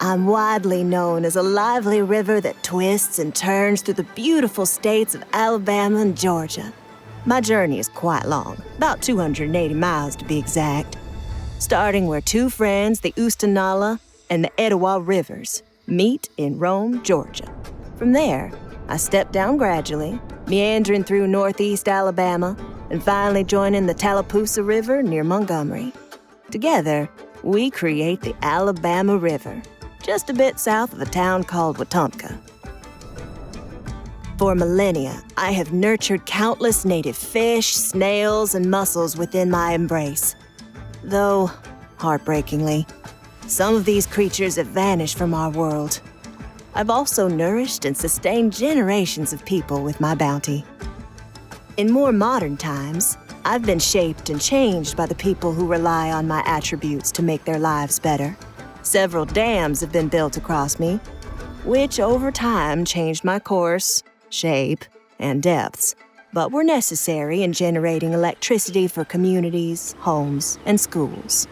I'm widely known as a lively river that twists and turns through the beautiful states of Alabama and Georgia. My journey is quite long, about 280 miles to be exact, starting where two friends, the Oostanala and the Etowah Rivers, meet in Rome, Georgia. From there, I step down gradually, meandering through northeast Alabama, and finally joining the Coosa River near Montgomery. Together, we create the Alabama River, just a bit south of a town called Wetumpka. For millennia, I have nurtured countless native fish, snails, and mussels within my embrace. Though, heartbreakingly, some of these creatures have vanished from our world. I've also nourished and sustained generations of people with my bounty. In more modern times, I've been shaped and changed by the people who rely on my attributes to make their lives better. Several dams have been built across me, which over time changed my course, shape, and depths, but were necessary in generating electricity for communities, homes, and schools.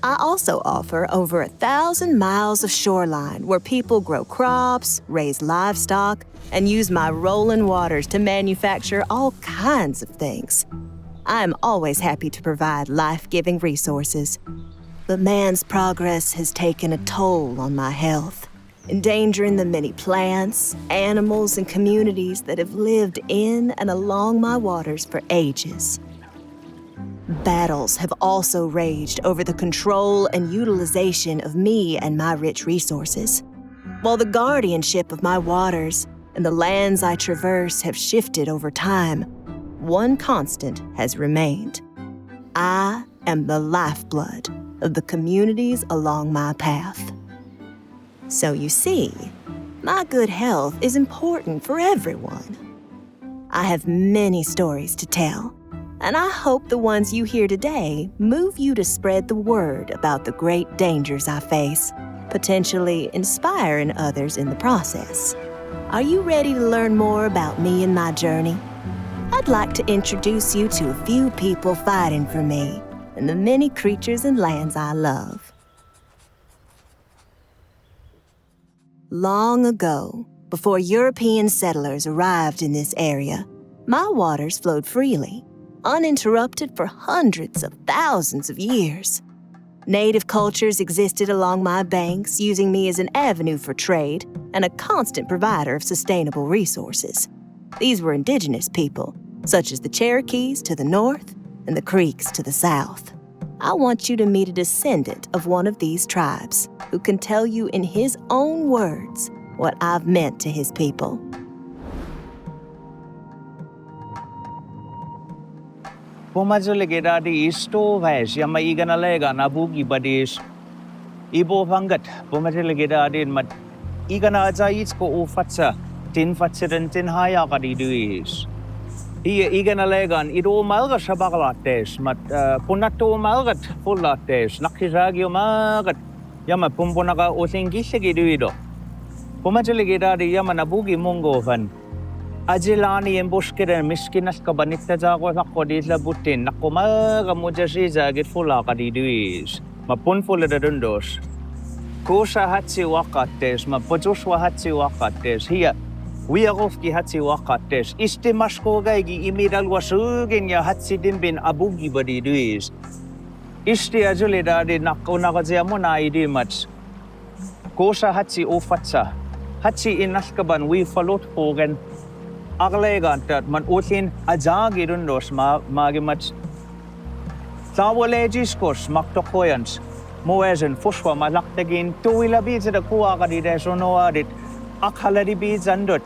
I also offer over 1,000 miles of shoreline where people grow crops, raise livestock, and use my rolling waters to manufacture all kinds of things. I am always happy to provide life-giving resources, but man's progress has taken a toll on my health, endangering the many plants, animals, and communities that have lived in and along my waters for ages. Battles have also raged over the control and utilization of me and my rich resources. While the guardianship of my waters and the lands I traverse have shifted over time, one constant has remained. I am the lifeblood of the communities along my path. So you see, my good health is important for everyone. I have many stories to tell, and I hope the ones you hear today move you to spread the word about the great dangers I face, potentially inspiring others in the process. Are you ready to learn more about me and my journey? I'd like to introduce you to a few people fighting for me and the many creatures and lands I love. Long ago, before European settlers arrived in this area, my waters flowed freely, uninterrupted for hundreds of thousands of years. Native cultures existed along my banks, using me as an avenue for trade and a constant provider of sustainable resources. These were indigenous people, such as the Cherokees to the north and the Creeks to the south. I want you to meet a descendant of one of these tribes who can tell you in his own words what I've meant to his people. Pumazuligidadi isto vais yamaiganalaga nabugi badis. Ibo vangat pumazuligidadi mat igana azais ko ufatsa tin fatsidentin haya kadiduis. Hier iganalegan ido malga sabaglates mat punato malgat fullates nakizagio magat yama pumpunaga osingisegiduido. Pumazuligidadi yama nabugi mungovan. Ajilani embuskire miskinas ka banita jago sakko disla butin nakumaga mujasiza git fulla kadiduis. Mapunfula dadundos. Coosa hatsi wakates mapujuswa hatsi wakates hiya Wiarovki hatsi wakates istimasko gaigi imidalwa sugin ya hatsi dimbin abugi badiduis. Isti ajulidadi nakunakazia muna idimats. Coosa hatsi ufatsa. Hatsi inaskaban wi falot hogan. Aglegantat man utin ajagi dundos magimats. Tawalegiskos maktokoyans. Moezen fuswa malaktagin tuwila biza da kuwaka di desonoadit. Akhala di bizandot.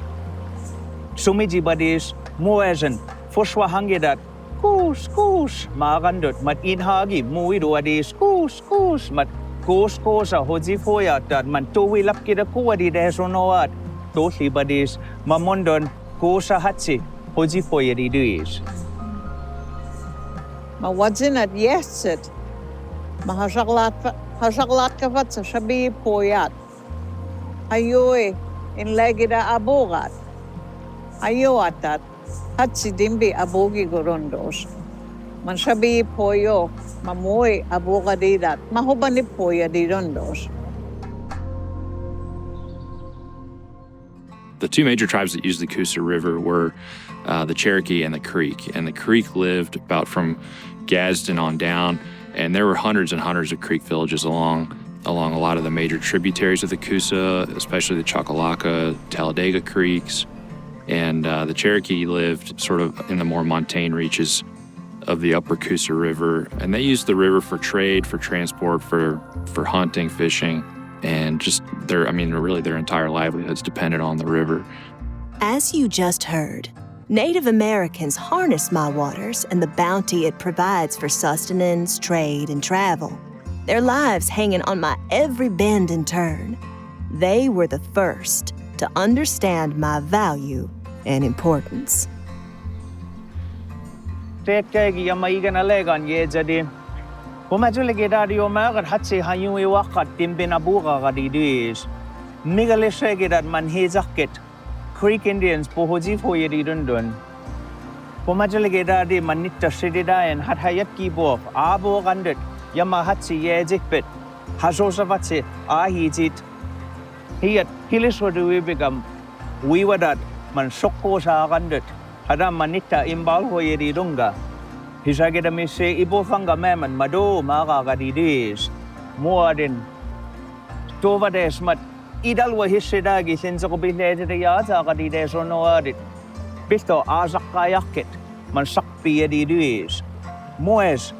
Sumiji badis moezen fuswa hangidat. Kus magandot mat inhagi muidu adis kus mat kosa hoji foyatat man tuwilap kida kuwa di desonoad. Tosi badis mamondon Coosa hatsi hoji foyeri duis. Ma wadzin at yeset. Ma hasaglat kavat sa sabi poyat. Ayoy in legida abogat. Ayo atat hatsi dimbi abogi gorondos. Mansabi poyo, mamoy, abukadidat, mahubani poya didondos. The two major tribes that used the Coosa River were the Cherokee and the Creek. And the Creek lived about from Gadsden on down, and there were hundreds and hundreds of Creek villages along a lot of the major tributaries of the Coosa, especially the Chocolaca, Talladega Creeks. And the Cherokee lived sort of in the more montane reaches of the upper Coosa River. And they used the river for trade, for transport, for hunting, fishing, and just their entire livelihoods depended on the river. As you just heard, Native Americans harness my waters and the bounty it provides for sustenance, trade, and travel. Their lives hanging on my every bend and turn. They were the first to understand my value and importance. Tetkegi yama igana legan ye jadi. Pumajulege dadio magat hatsi hayui wakat timbina buga gadidis. Migaleshege dat man hezaket. Creek Indians pohoji foyeri dundun. Pumajulege dadi manitta shidida and hatayat kibo abo gandet. Yama hatsi ye jikbit. Hajosavatsi ahijit. Hiyat hiliswadu wibigam. Wiwadat man shokko sa gandet. Hadam manita imbal hoyeri dunga. Hisageda mise ibo fanga meman mado magagadidis. Muadin. Tovades mat idalwa hisidagi since ko bilede yata kadides onoadit. Bisto azakayakit man sakpi edidis. Moes.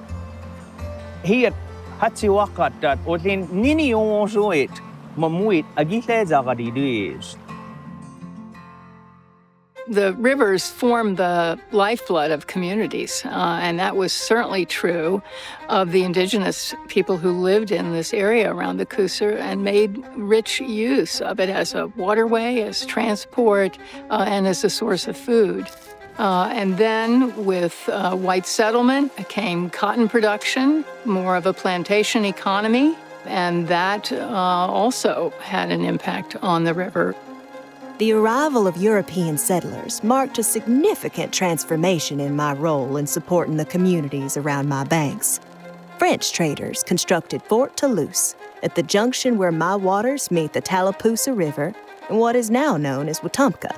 Hiyat hatsi wakat dat otin nini onsuit mamuit agite zagadidis. The rivers form the lifeblood of communities, and that was certainly true of the indigenous people who lived in this area around the Coosa and made rich use of it as a waterway, as transport, and as a source of food. And then with white settlement came cotton production, more of a plantation economy, and that also had an impact on the river. The arrival of European settlers marked a significant transformation in my role in supporting the communities around my banks. French traders constructed Fort Toulouse at the junction where my waters meet the Tallapoosa River and what is now known as Wetumpka,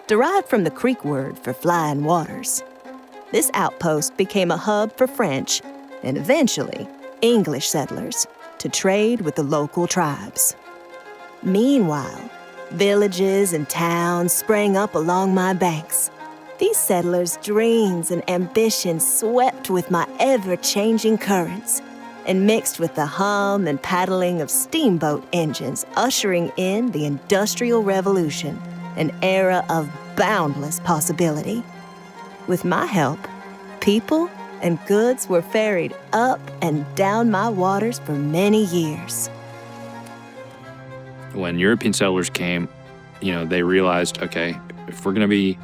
derived from the Creek word for flying waters. This outpost became a hub for French and eventually English settlers to trade with the local tribes. Meanwhile, villages and towns sprang up along my banks. These settlers' dreams and ambitions swept with my ever-changing currents and mixed with the hum and paddling of steamboat engines, ushering in the Industrial Revolution, an era of boundless possibility. With my help, people and goods were ferried up and down my waters for many years. When European settlers came, they realized, okay, if we're going to be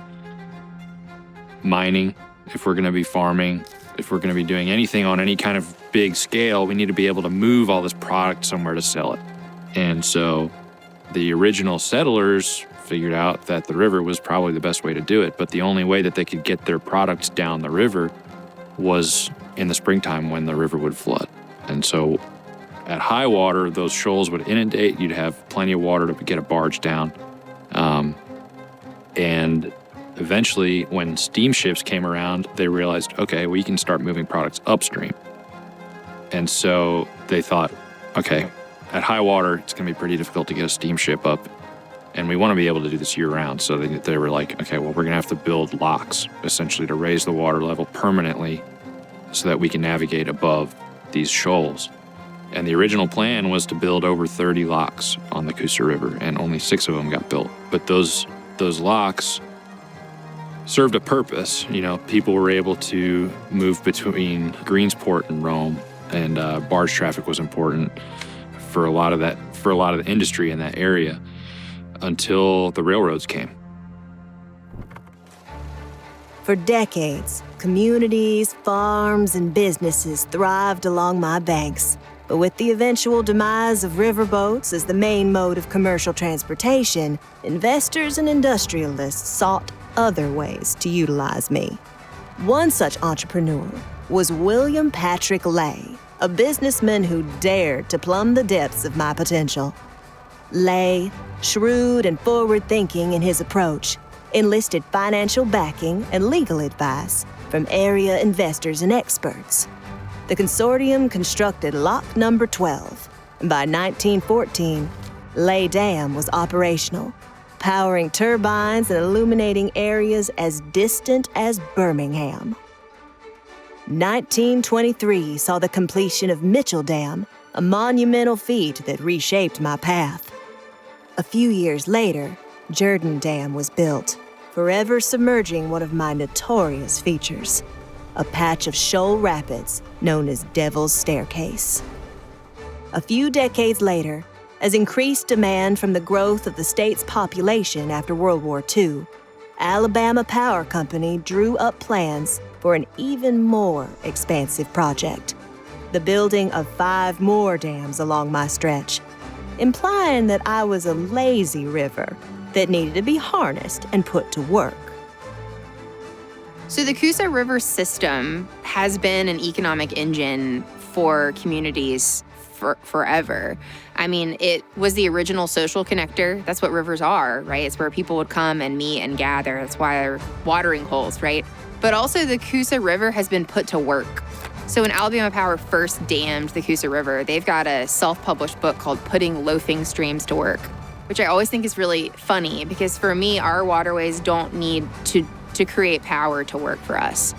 mining, if we're going to be farming, if we're going to be doing anything on any kind of big scale, we need to be able to move all this product somewhere to sell it. And so the original settlers figured out that the river was probably the best way to do it, but the only way that they could get their products down the river was in the springtime when the river would flood. And so at high water, those shoals would inundate. You'd have plenty of water to get a barge down. And eventually, when steamships came around, they realized, okay, we can start moving products upstream. And so they thought, okay, at high water, it's going to be pretty difficult to get a steamship up. And we want to be able to do this year-round. So they were like, okay, well, we're going to have to build locks, essentially, to raise the water level permanently so that we can navigate above these shoals. And the original plan was to build over 30 locks on the Coosa River, and only 6 of them got built. But those locks served a purpose. People were able to move between Greensport and Rome, and barge traffic was important for a lot of the industry in that area until the railroads came. For decades, communities, farms, and businesses thrived along my banks. But with the eventual demise of riverboats as the main mode of commercial transportation, investors and industrialists sought other ways to utilize me. One such entrepreneur was William Patrick Lay, a businessman who dared to plumb the depths of my potential. Lay, shrewd and forward-thinking in his approach, enlisted financial backing and legal advice from area investors and experts. The consortium constructed lock number 12, and by 1914, Lay Dam was operational, powering turbines and illuminating areas as distant as Birmingham. 1923 saw the completion of Mitchell Dam, a monumental feat that reshaped my path. A few years later, Jordan Dam was built, forever submerging one of my notorious features, a patch of shoal rapids known as Devil's Staircase. A few decades later, as increased demand from the growth of the state's population after World War II, Alabama Power Company drew up plans for an even more expansive project, the building of 5 more dams along my stretch, implying that I was a lazy river that needed to be harnessed and put to work. So the Coosa River system has been an economic engine for communities forever. I mean, it was the original social connector. That's what rivers are, right? It's where people would come and meet and gather. That's why they're watering holes, right? But also the Coosa River has been put to work. So when Alabama Power first dammed the Coosa River, they've got a self-published book called Putting Loafing Streams to Work, which I always think is really funny because for me, our waterways don't need to create power to work for us.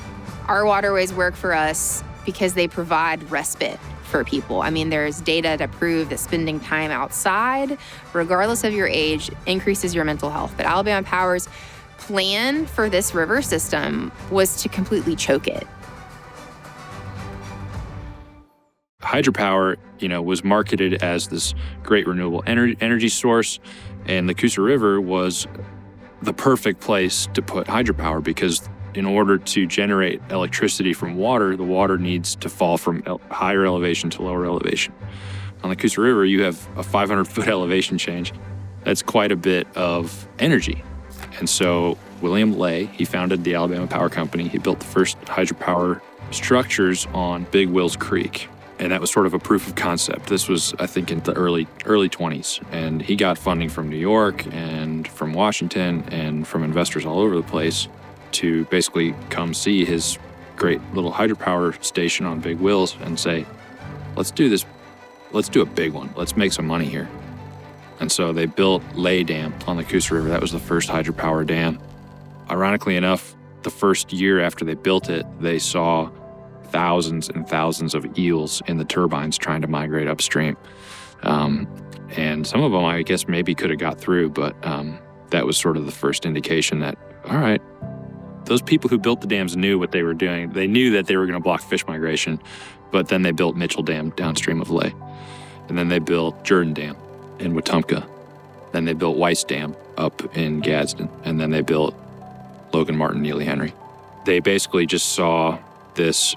Our waterways work for us because they provide respite for people. I mean, there's data to prove that spending time outside, regardless of your age, increases your mental health. But Alabama Power's plan for this river system was to completely choke it. Hydropower, was marketed as this great renewable energy source, and the Coosa River was the perfect place to put hydropower because in order to generate electricity from water, the water needs to fall from higher elevation to lower elevation. On the Coosa River, you have a 500-foot elevation change. That's quite a bit of energy. And so William Lay, he founded the Alabama Power Company. He built the first hydropower structures on Big Wills Creek. And that was sort of a proof of concept. This was, I think, in the early 20s. And he got funding from New York and from Washington and from investors all over the place to basically come see his great little hydropower station on Big Wills and say, let's do this. Let's do a big one. Let's make some money here. And so they built Lay Dam on the Coosa River. That was the first hydropower dam. Ironically enough, the first year after they built it, they saw thousands and thousands of eels in the turbines trying to migrate upstream. And some of them, I guess, maybe could have got through, but that was sort of the first indication that, all right, those people who built the dams knew what they were doing. They knew that they were going to block fish migration, but then they built Mitchell Dam downstream of Lay. And then they built Jordan Dam in Wetumpka. Then they built Weiss Dam up in Gadsden. And then they built Logan Martin, Neely Henry. They basically just saw this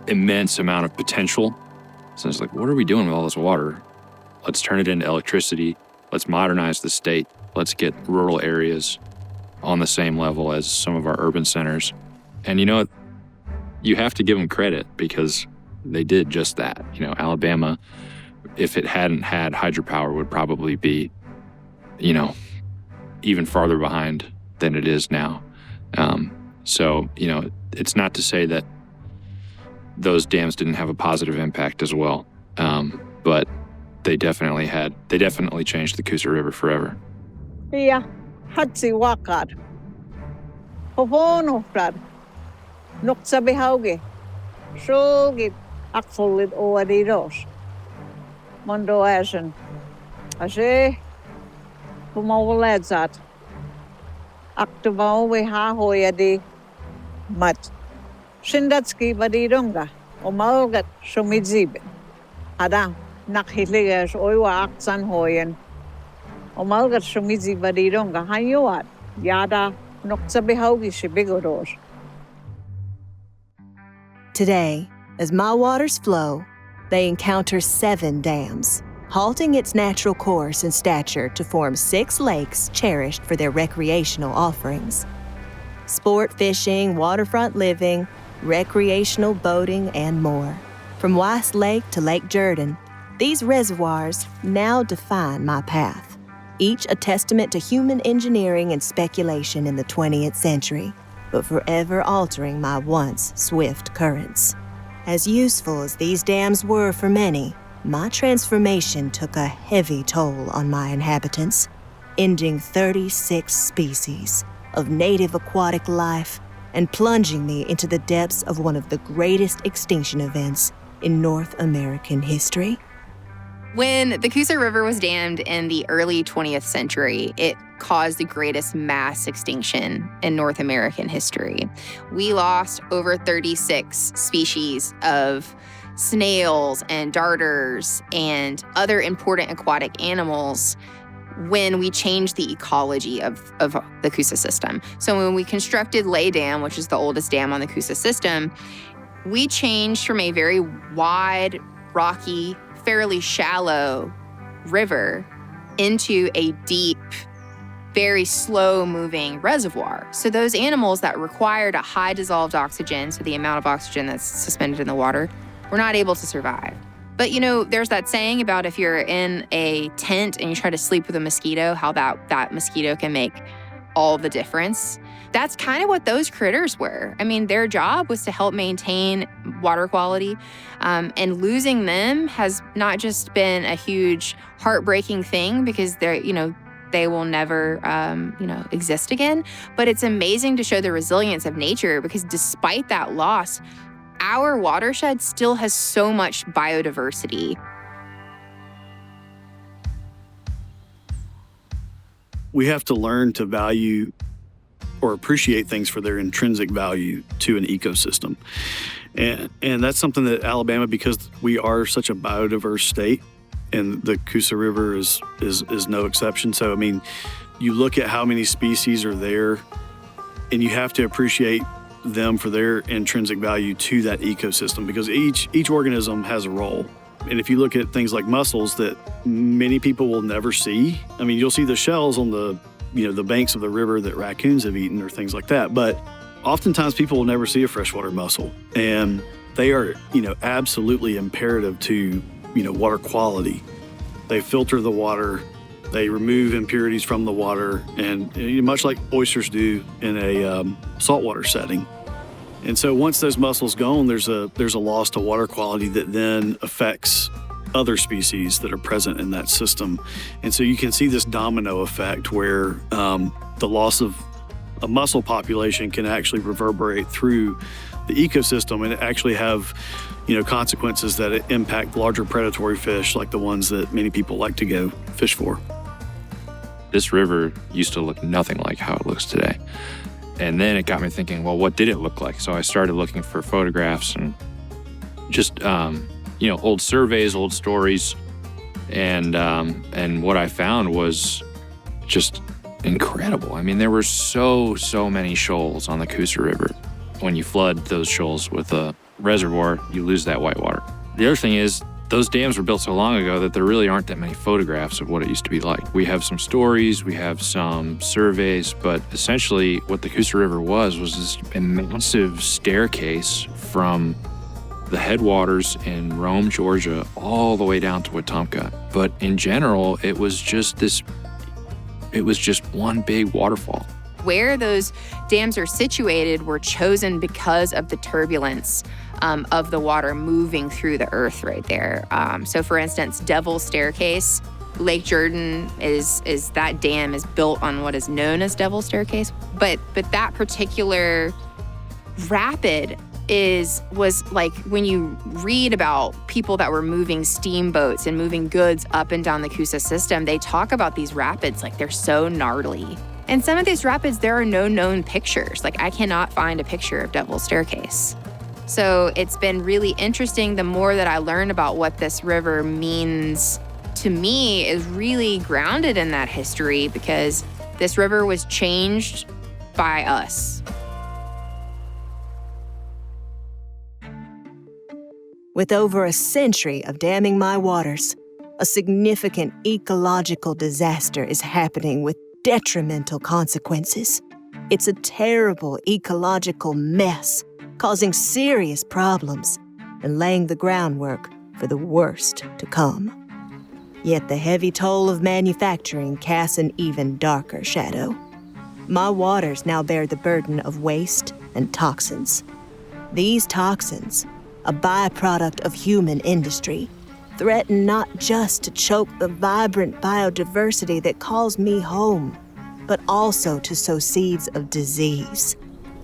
immense amount of potential. So it's like, what are we doing with all this water? Let's turn it into electricity. Let's modernize the state. Let's get rural areas on the same level as some of our urban centers. And you know what? You have to give them credit because they did just that. Alabama, if it hadn't had hydropower, would probably be, even farther behind than it is now. So, it's not to say that those dams didn't have a positive impact as well. But they definitely changed the Coosa River forever. Yeah, hatsi wakad. Hohono frad. Noksabi hauge. Shogit akfolit oadidos. Mondo asen. Ase pumawaladzat. Aktubaw we ha hoyadi mat. Shindatski badidonga. Omalgat shumidzibe. Ada nakhiligas oiwa aksan hoyen. Omalgat shumidzi badidonga hayuat. Yada noksabi haugi shibigodos. Today, as my waters flow, they encounter 7 dams, halting its natural course and stature to form 6 lakes cherished for their recreational offerings. sport fishing, waterfront living, recreational boating, and more. From Weiss Lake to Lake Jordan, these reservoirs now define my path, each a testament to human engineering and speculation in the 20th century, but forever altering my once swift currents. As useful as these dams were for many, my transformation took a heavy toll on my inhabitants, ending 36 species of native aquatic life and plunging me into the depths of one of the greatest extinction events in North American history. When the Coosa River was dammed in the early 20th century, it caused the greatest mass extinction in North American history. We lost over 36 species of snails and darters and other important aquatic animals when we changed the ecology of the Coosa system. So when we constructed Lay Dam, which is the oldest dam on the Coosa system, we changed from a very wide, rocky, fairly shallow river into a deep, very slow-moving reservoir. So those animals that required a high dissolved oxygen, so the amount of oxygen that's suspended in the water, were not able to survive. But there's that saying about if you're in a tent and you try to sleep with a mosquito, how that mosquito can make all the difference. That's kind of what those critters were. I mean, their job was to help maintain water quality. And losing them has not just been a huge heartbreaking thing because they will never, exist again. But it's amazing to show the resilience of nature because despite that loss, our watershed still has so much biodiversity. We have to learn to value or appreciate things for their intrinsic value to an ecosystem. And that's something that Alabama, because we are such a biodiverse state, and the Coosa River is no exception. So, I mean, you look at how many species are there, and you have to appreciate them for their intrinsic value to that ecosystem because each organism has a role. And if you look at things like mussels that many people will never see, I mean, you'll see the shells on the banks of the river that raccoons have eaten or things like that. But oftentimes people will never see a freshwater mussel. And they are, absolutely imperative to, water quality. They filter the water, they remove impurities from the water, and much like oysters do in a saltwater setting. And so once those mussels gone, there's a loss to water quality that then affects other species that are present in that system. And so you can see this domino effect where the loss of a mussel population can actually reverberate through the ecosystem and actually have consequences that impact larger predatory fish like the ones that many people like to go fish for. This river used to look nothing like how it looks today. And then it got me thinking, well, what did it look like? So I started looking for photographs and just, old surveys, old stories. And what I found was just incredible. I mean, there were so many shoals on the Coosa River. When you flood those shoals with a reservoir, you lose that white water. The other thing is, those dams were built so long ago that there really aren't that many photographs of what it used to be like. We have some stories, we have some surveys, but essentially what the Coosa River was this massive staircase from the headwaters in Rome, Georgia, all the way down to Wetumpka. But in general, it was just one big waterfall. Where those dams are situated were chosen because of the turbulence of the water moving through the earth right there. So for instance, Devil's Staircase, Lake Jordan that dam is built on what is known as Devil's Staircase. But that particular rapid was like when you read about people that were moving steamboats and moving goods up and down the Coosa system, they talk about these rapids like they're so gnarly. And some of these rapids, there are no known pictures. Like I cannot find a picture of Devil's Staircase. So it's been really interesting. The more that I learn about what this river means to me is really grounded in that history because this river was changed by us. With over a century of damming my waters, a significant ecological disaster is happening with detrimental consequences. It's a terrible ecological mess, causing serious problems and laying the groundwork for the worst to come. Yet the heavy toll of manufacturing casts an even darker shadow. My waters now bear the burden of waste and toxins. These toxins, a byproduct of human industry, threaten not just to choke the vibrant biodiversity that calls me home, but also to sow seeds of disease,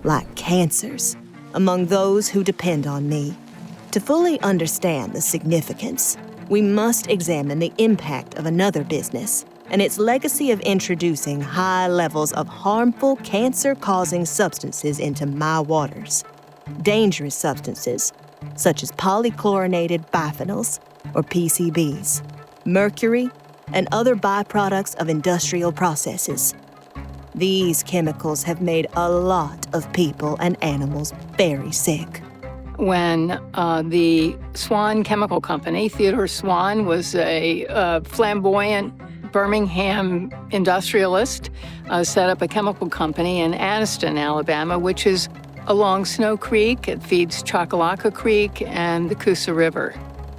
like cancers, among those who depend on me. To fully understand the significance, we must examine the impact of another business and its legacy of introducing high levels of harmful cancer-causing substances into my waters. Dangerous substances, such as polychlorinated biphenyls, or PCBs, mercury, and other byproducts of industrial processes. These chemicals have made a lot of people and animals very sick. When the Swan Chemical Company, Theodore Swan was a flamboyant Birmingham industrialist, set up a chemical company in Anniston, Alabama, which is along Snow Creek. It feeds Chocolaca Creek and the Coosa River.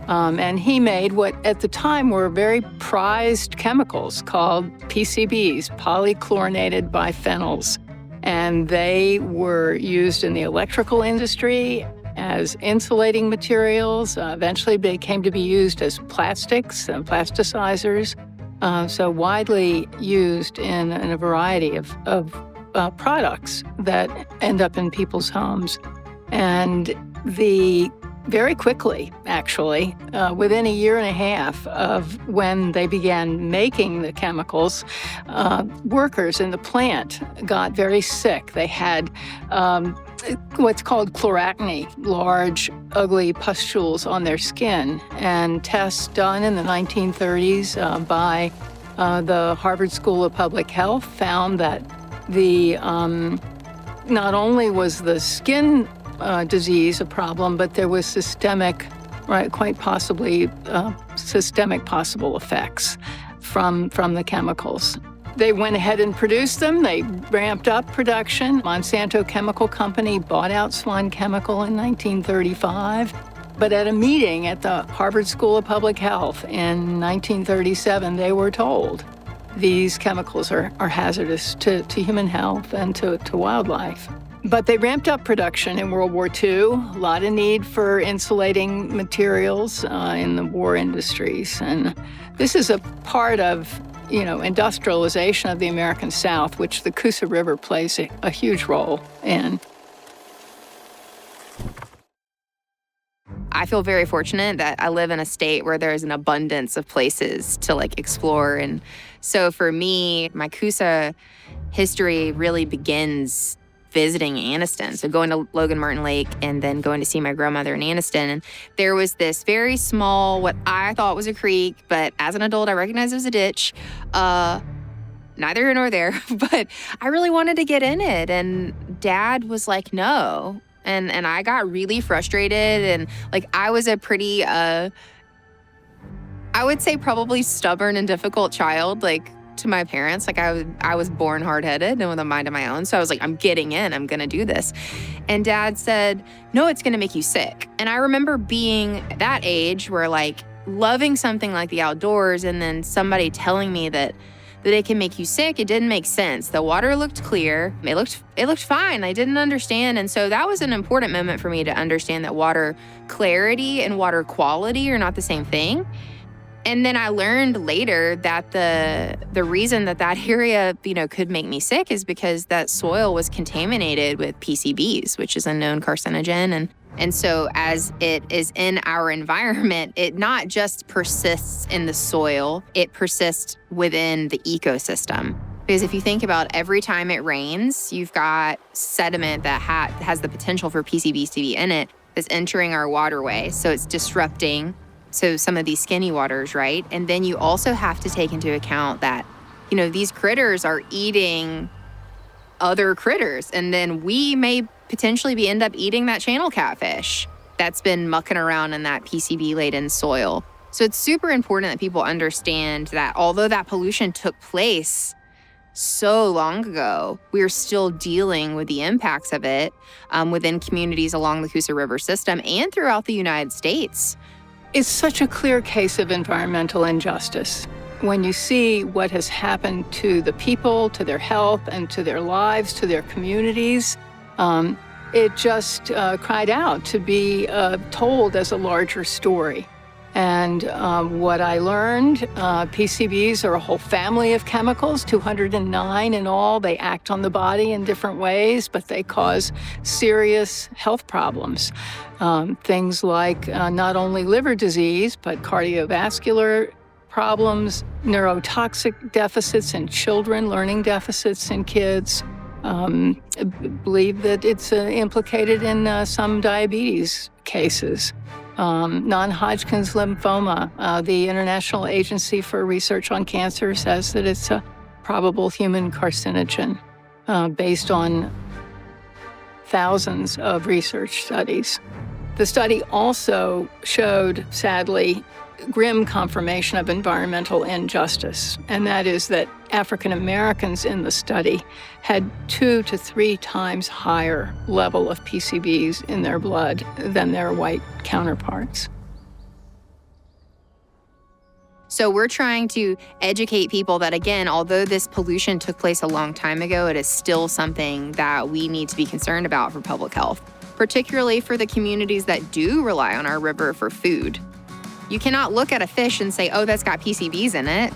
And he made what at the time were very prized chemicals called PCBs, polychlorinated biphenyls. And they were used in the electrical industry as insulating materials. Eventually they came to be used as plastics and plasticizers. So widely used in a variety of products that end up in people's homes. And very quickly, actually, within a year and a half of when they began making the chemicals, workers in the plant got very sick. They had what's called chloracne, large, ugly pustules on their skin. And tests done in the 1930s by the Harvard School of Public Health found that not only was the skin disease a problem, but there was systemic, right, quite possibly systemic possible effects from the chemicals. They went ahead and produced them. They ramped up production. Monsanto Chemical Company bought out Swan Chemical in 1935. But at a meeting at the Harvard School of Public Health in 1937, they were told these chemicals are hazardous to human health and to wildlife. But they ramped up production in World War II, a lot of need for insulating materials in the war industries. And this is a part of, industrialization of the American South, which the Coosa River plays a huge role in. I feel very fortunate that I live in a state where there's an abundance of places to explore. And so for me, my Coosa history really begins visiting Anniston. So going to Logan Martin Lake and then going to see my grandmother in Anniston. And there was this very small, what I thought was a creek, but as an adult, I recognized it was a ditch. Neither here nor there, but I really wanted to get in it. And Dad was like, no. And I got really frustrated. And I was a pretty, I would say probably stubborn and difficult child, to my parents. I was born hard-headed and with a mind of my own. So I was like, I'm getting in, I'm gonna do this. And Dad said, no, it's gonna make you sick. And I remember being that age where loving something like the outdoors and then somebody telling me that it can make you sick. It didn't make sense. The water looked clear. It looked fine. I didn't understand. And so that was an important moment for me to understand that water clarity and water quality are not the same thing. And then I learned later that the reason that area, could make me sick is because that soil was contaminated with PCBs, which is a known carcinogen. And so as it is in our environment, it not just persists in the soil, it persists within the ecosystem. Because if you think about every time it rains, you've got sediment that has the potential for PCBs to be in it that's entering our waterway. So it's disrupting some of these skinny waters, right? And then you also have to take into account that, these critters are eating other critters. And then we may potentially end up eating that channel catfish that's been mucking around in that PCB-laden soil. So it's super important that people understand that although that pollution took place so long ago, we're still dealing with the impacts of it within communities along the Coosa River system and throughout the United States. It's such a clear case of environmental injustice. When you see what has happened to the people, to their health, and to their lives, to their communities, it just cried out to be told as a larger story. And what I learned, PCBs are a whole family of chemicals, 209 in all. They act on the body in different ways, but they cause serious health problems. Things like not only liver disease, but cardiovascular problems, neurotoxic deficits in children, learning deficits in kids. Believe that it's implicated in some diabetes cases. Non-Hodgkin's lymphoma. The International Agency for Research on Cancer says that it's a probable human carcinogen based on thousands of research studies. The study also showed, sadly, grim confirmation of environmental injustice, and that is that African Americans in the study had 2 to 3 times higher level of PCBs in their blood than their white counterparts. So we're trying to educate people that, again, although this pollution took place a long time ago, it is still something that we need to be concerned about for public health, particularly for the communities that do rely on our river for food. You cannot look at a fish and say, oh, that's got PCBs in it.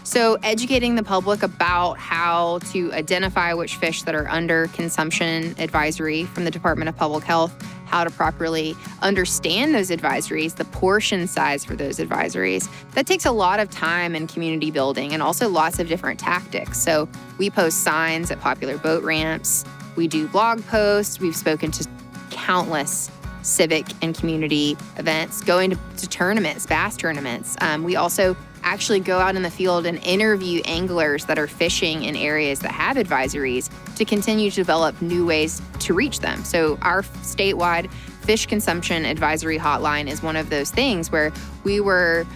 So educating the public about how to identify which fish that are under consumption advisory from the Department of Public Health, how to properly understand those advisories, the portion size for those advisories, that takes a lot of time and community building and also lots of different tactics. So we post signs at popular boat ramps. We do blog posts. We've spoken to countless civic and community events, going to tournaments, bass tournaments. We also actually go out in the field and interview anglers that are fishing in areas that have advisories to continue to develop new ways to reach them. So our statewide fish consumption advisory hotline is one of those things where we were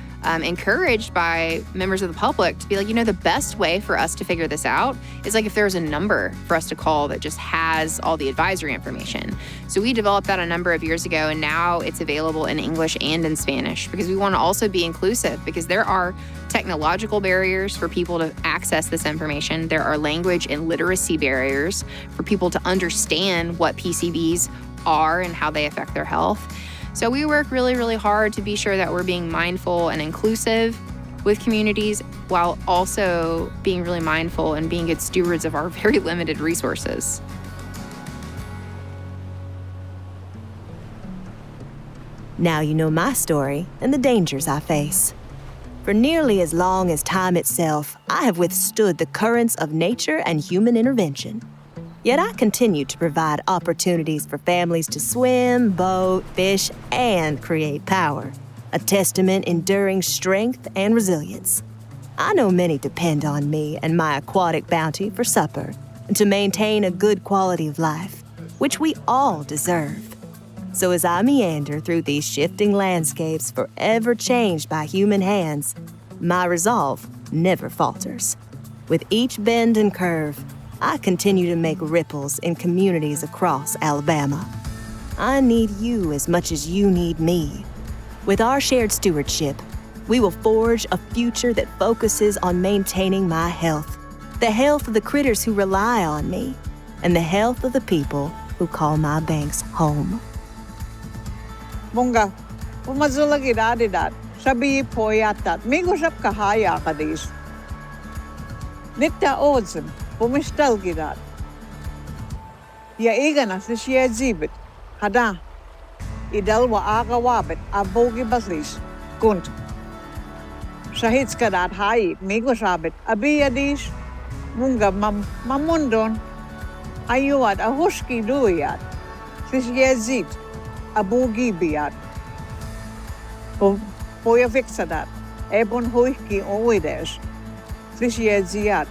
encouraged by members of the public to be like, the best way for us to figure this out is like if there's a number for us to call that just has all the advisory information. So we developed that a number of years ago, and now it's available in English and in Spanish because we want to also be inclusive, because there are technological barriers for people to access this information. There are language and literacy barriers for people to understand what PCBs are and how they affect their health. So we work really, really hard to be sure that we're being mindful and inclusive with communities while also being really mindful and being good stewards of our very limited resources. Now you know my story and the dangers I face. For nearly as long as time itself, I have withstood the currents of nature and human intervention. Yet I continue to provide opportunities for families to swim, boat, fish, and create power, a testament enduring strength and resilience. I know many depend on me and my aquatic bounty for supper and to maintain a good quality of life, which we all deserve. So as I meander through these shifting landscapes forever changed by human hands, my resolve never falters. With each bend and curve, I continue to make ripples in communities across Alabama. I need you as much as you need me. With our shared stewardship, we will forge a future that focuses on maintaining my health, the health of the critters who rely on me, and the health of the people who call my banks home. Munga, umazulagi dadidat, sabi poyatat, migusap kahaya kadis. Nitta ozen. Pumistal gidat. Ya igana si siya zibit. Hada. Idalwa agawabit abogi baslis. Kunt. Shahid skadat hai migo sabit abiyadis. Munga mamundon. Ayuat ahuski duiyat. Si siya zit. Abogi biyat. Poya fixadat. Ebon huiki oides. Si siya ziyat.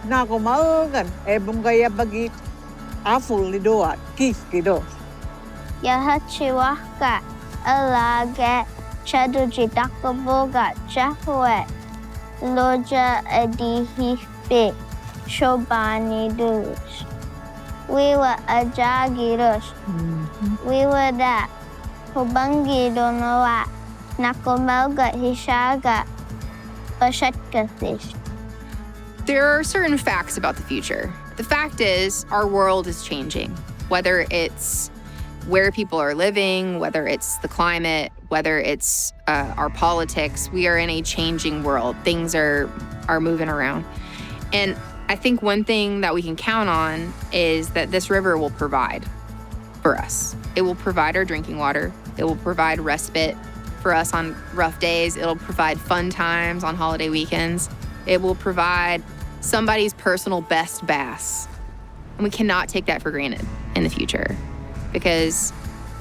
Nakumalgan, bunggaya bagit, aful lidoat, kif kido. Yahachiwaka, alage, chadujidakaboga, chahwe, loja edihifbe, shobani dus. We were ajagi dus. We were that. Hubangi donowa. Nakomelga hishaga. Bashatkasish. There are certain facts about the future. The fact is, our world is changing, whether it's where people are living, whether it's the climate, whether it's our politics. We are in a changing world. Things are moving around. And I think one thing that we can count on is that this river will provide for us. It will provide our drinking water. It will provide respite for us on rough days. It'll provide fun times on holiday weekends. It will provide somebody's personal best bass. And we cannot take that for granted in the future, because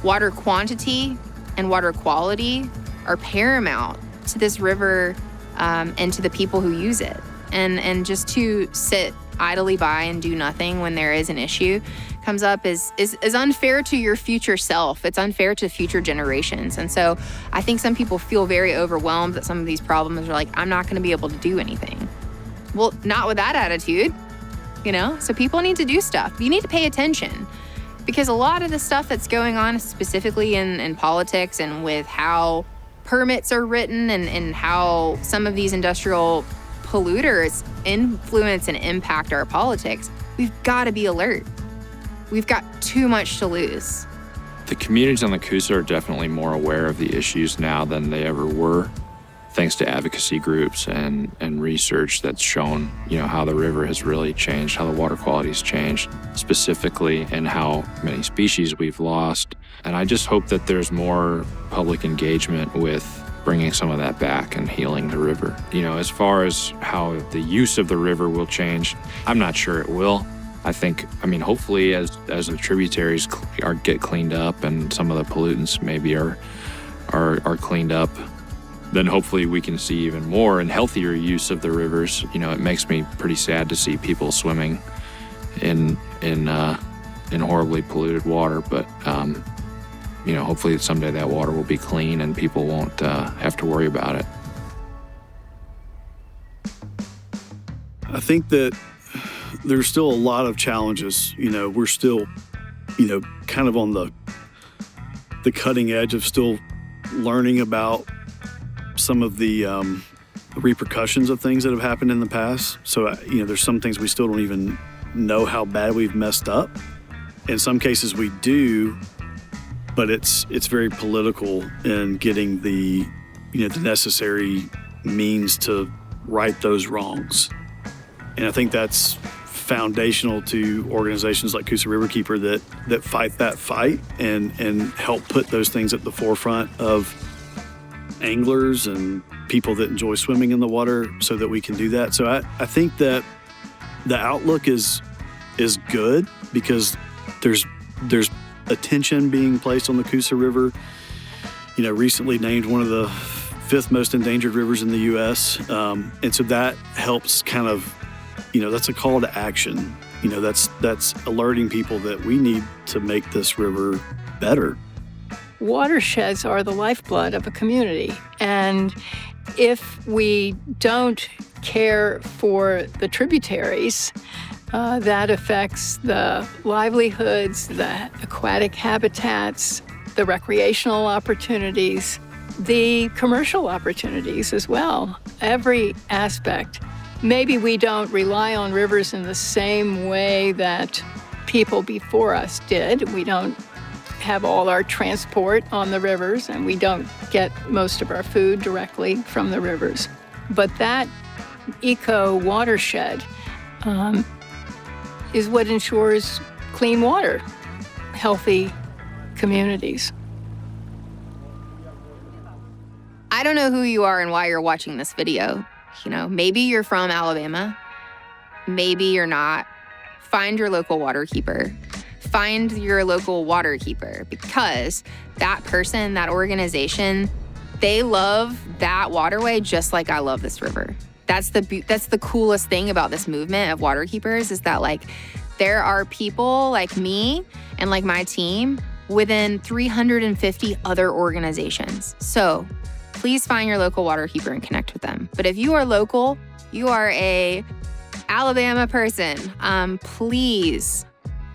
water quantity and water quality are paramount to this river and to the people who use it. And just to sit idly by and do nothing when there is an issue comes up is unfair to your future self. It's unfair to future generations. And so I think some people feel very overwhelmed that some of these problems are like, I'm not going to be able to do anything. Well, not with that attitude, you know? So people need to do stuff. You need to pay attention, because a lot of the stuff that's going on specifically in politics and with how permits are written and how some of these industrial polluters influence and impact our politics, we've got to be alert. We've got too much to lose. The communities on the Coosa are definitely more aware of the issues now than they ever were, thanks to advocacy groups and research that's shown, you know, how the river has really changed, how the water quality has changed specifically, and how many species we've lost. And I just hope that there's more public engagement with bringing some of that back and healing the river. You know, as far as how the use of the river will change, I'm not sure it will. I mean, hopefully as the tributaries get cleaned up and some of the pollutants maybe are cleaned up, then hopefully we can see even more and healthier use of the rivers. You know, it makes me pretty sad to see people swimming in horribly polluted water, but you know, hopefully someday that water will be clean and people won't have to worry about it. I think that there's still a lot of challenges. You know, we're still, you know, kind of on the cutting edge of still learning about some of the repercussions of things that have happened in the past. So, you know, there's some things we still don't even know how bad we've messed up. In some cases we do, but it's very political in getting the, you know, the necessary means to right those wrongs. And I think that's foundational to organizations like Coosa Riverkeeper that fight that fight and help put those things at the forefront of anglers and people that enjoy swimming in the water so that we can do that. So I think that the outlook is good, because there's attention being placed on the Coosa River. You know, recently named one of the 5th most endangered rivers in the U.S. And so that helps kind of, you know, that's a call to action. You know, that's alerting people that we need to make this river better. Watersheds are the lifeblood of a community. And if we don't care for the tributaries, that affects the livelihoods, the aquatic habitats, the recreational opportunities, the commercial opportunities as well. Every aspect. Maybe we don't rely on rivers in the same way that people before us did. We don't have all our transport on the rivers, and we don't get most of our food directly from the rivers. But that eco watershed is what ensures clean water, healthy communities. I don't know who you are and why you're watching this video. You know, maybe you're from Alabama, maybe you're not. Find your local waterkeeper. Find your local waterkeeper, because that person, that organization, they love that waterway just like I love this river. That's the coolest thing about this movement of waterkeepers, is that, like, there are people like me and like my team within 350 other organizations. So please find your local waterkeeper and connect with them. But if you are local, you are a Alabama person, please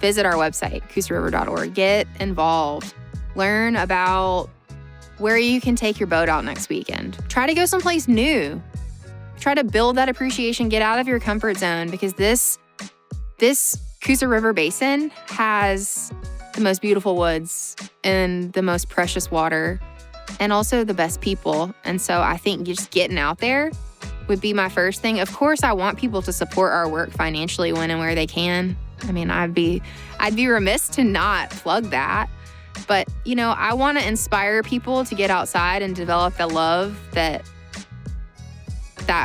visit our website, CoosaRiver.org. Get involved. Learn about where you can take your boat out next weekend. Try to go someplace new. Try to build that appreciation. Get out of your comfort zone, because this Coosa River Basin has the most beautiful woods and the most precious water, and also the best people. And so I think just getting out there would be my first thing. Of course, I want people to support our work financially when and where they can. I mean, I'd be remiss to not plug that. But, you know, I want to inspire people to get outside and develop the love that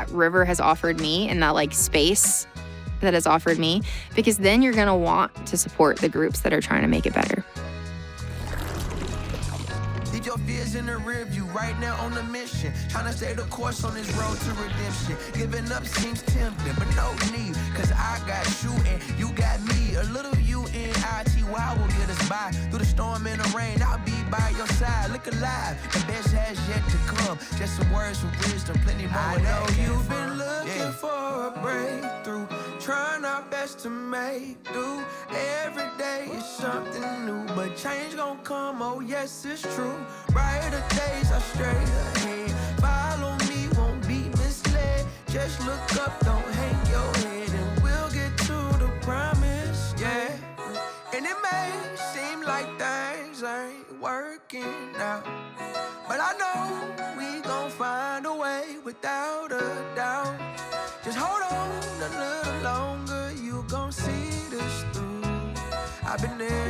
river has offered me, and that like space that has offered me, because then you're going to want to support the groups that are trying to make it better. Leave your fears in the rear view, right now on a mission. Trying to stay the course on this road to redemption. Giving up seems tempting, but no need, cause I got you and you got me. A little UNITY will get us by. Through the storm and the rain, I'll be by your side. Look alive, the best has yet to come. Just some words of wisdom, plenty more. I know you've been looking for a breakthrough, trying our best to make do. Every day is something new, but change gon' come, oh yes it's true. Brighter days are straight ahead. Follow me, won't be misled. Just look up, don't hang your head, and we'll get to the promise, yeah. And it may seem like things ain't working out, but I know we gon' find a way without a doubt. Just hold on a little longer, you gon' see this through. I've been there